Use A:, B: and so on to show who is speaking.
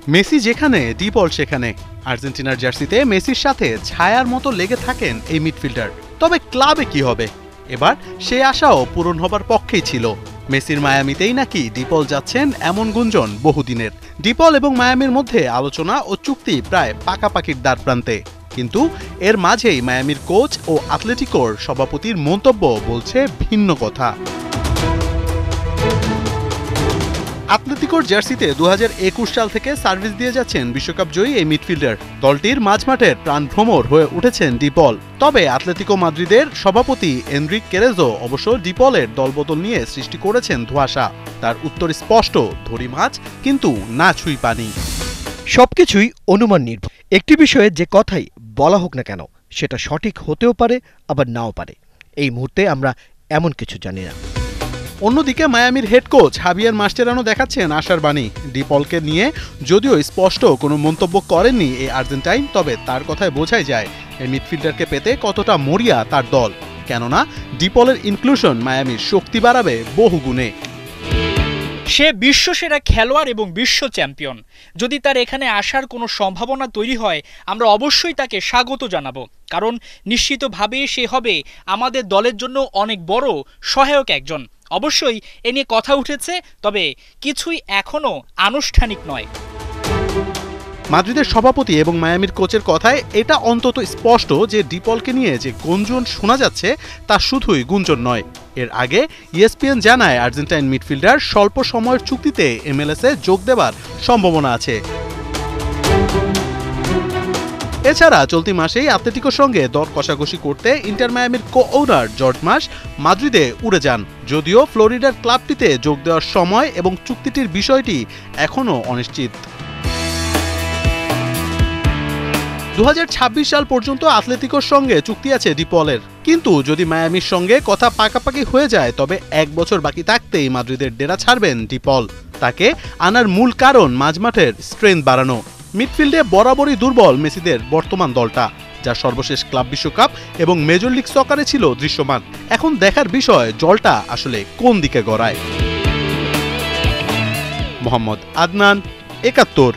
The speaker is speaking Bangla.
A: মেসি যেখানে ডিপল সেখানে। আর্জেন্টিনার জার্সিতে মেসির সাথে ছায়ার মতো লেগে থাকেন এই মিডফিল্ডার। তবে ক্লাবে কি হবে? এবার সে আশাও পূরণ হবার পক্ষেই ছিল। মেসির মায়ামিতেই নাকি ডিপল যাচ্ছেন এমন গুঞ্জন বহুদিনের। ডিপল এবং মায়ামির মধ্যে আলোচনা ও চুক্তি প্রায় পাকাপাকির দ্বারপ্রান্তে। কিন্তু এর মাঝেই মায়ামির কোচ ও আতলেটিকোর সভাপতির মন্তব্য বলছে ভিন্ন কথা। আতলেতিকোর জার্সিতে 2021 সাল থেকে সার্ভিস দিয়ে যাচ্ছেন বিশ্বকাপ জয়ী এই মিডফিল্ডার। দলটির মাঝমাঠের প্রাণভ্রমর হয়ে উঠেছেন ডিপল। তবে আতলেতিকো মাদ্রিদের সভাপতি এনরিক কেরেজো অবশ্য ডিপলের দলবদল নিয়ে সৃষ্টি করেছেন ধোঁয়াশা। তার উত্তর স্পষ্ট, ধরি মাছ কিন্তু না ছুঁই পানি।
B: সবকিছুই অনুমান নির্ভর। একটি বিষয়ে যে কথাই বলা হোক না কেন সেটা সঠিক হতেও পারে আবার নাও পারে। এই মুহূর্তে আমরা এমন কিছু জানি না।
A: অন্যদিকে মায়ামির হেড কোচ হাবিয়ার মাস্টেরানো দেখাচ্ছেন আশার বাণী। ডিপলকে নিয়ে যদিও স্পষ্ট কোনো মন্তব্য করেননি এই আর্জেন্টাইন, তবে তার কথায় বোঝাই যায় এই মিডফিল্ডারকে পেতে কতটা মরিয়া তার দল। কেননা ডিপলের ইনক্লুশন মায়ামির শক্তি বাড়াবে বহু গুণে।
C: সে বিশ্বসেরা খেলোয়াড় এবং বিশ্ব চ্যাম্পিয়ন। যদি তার এখানে আসার কোনো সম্ভাবনা তৈরি হয়, আমরা অবশ্যই তাকে স্বাগত জানাবো, কারণ নিশ্চিতভাবে সে হবে আমাদের দলের জন্য অনেক বড় সহায়ক একজন। অবশ্যই এ নিয়ে কথা উঠেছে, তবে কিছুই এখনো আনুষ্ঠানিক নয়।
A: মাদ্রিদের সভাপতি এবং মায়ামির কোচের কথায় এটা অন্তত স্পষ্ট যে ডিপলকে নিয়ে যে গুঞ্জন শোনা যাচ্ছে তা শুধুই গুঞ্জন নয়। এর আগে ইএসপিএন জানায় আর্জেন্টাইন মিডফিল্ডার স্বল্প সময়ের চুক্তিতে এমএলএসে যোগ দেবার সম্ভাবনা আছে। এছাড়া চলতি মাসেই আতলেটিকোর সঙ্গে দর কষাকষি করতে ইন্টার মায়ামির কো-ওনার জর্জ মাস মাদ্রিদে উড়ে যান। যদিও ফ্লোরিডার ক্লাবটিতে যোগ দেওয়ার সময় এবং চুক্তিটির বিষয়টি এখনও অনিশ্চিত। 2026 সাল পর্যন্ত আতলেতিকোর সঙ্গে চুক্তি আছে ডিপলের। কিন্তু যদি মায়ামির সঙ্গে কথা পাকাপাকি হয়ে যায় তবে 1 বছর বাকি থাকতেই মাদ্রিদের ডেরা ছাড়বেন ডিপল। তাকে আনার মূল কারণ মাঝমাঠের স্ট্রেংথ বাড়ানো। মিডফিল্ডে বরাবরই দুর্বল মেসিদের বর্তমান দলটা, যা সর্বশেষ ক্লাব বিশ্বকাপ এবং মেজর লিগ সকারে ছিল দৃশ্যমান। এখন দেখার বিষয় জলটা আসলে কোন দিকে গড়ায়। মোহাম্মদ আদনান, 71।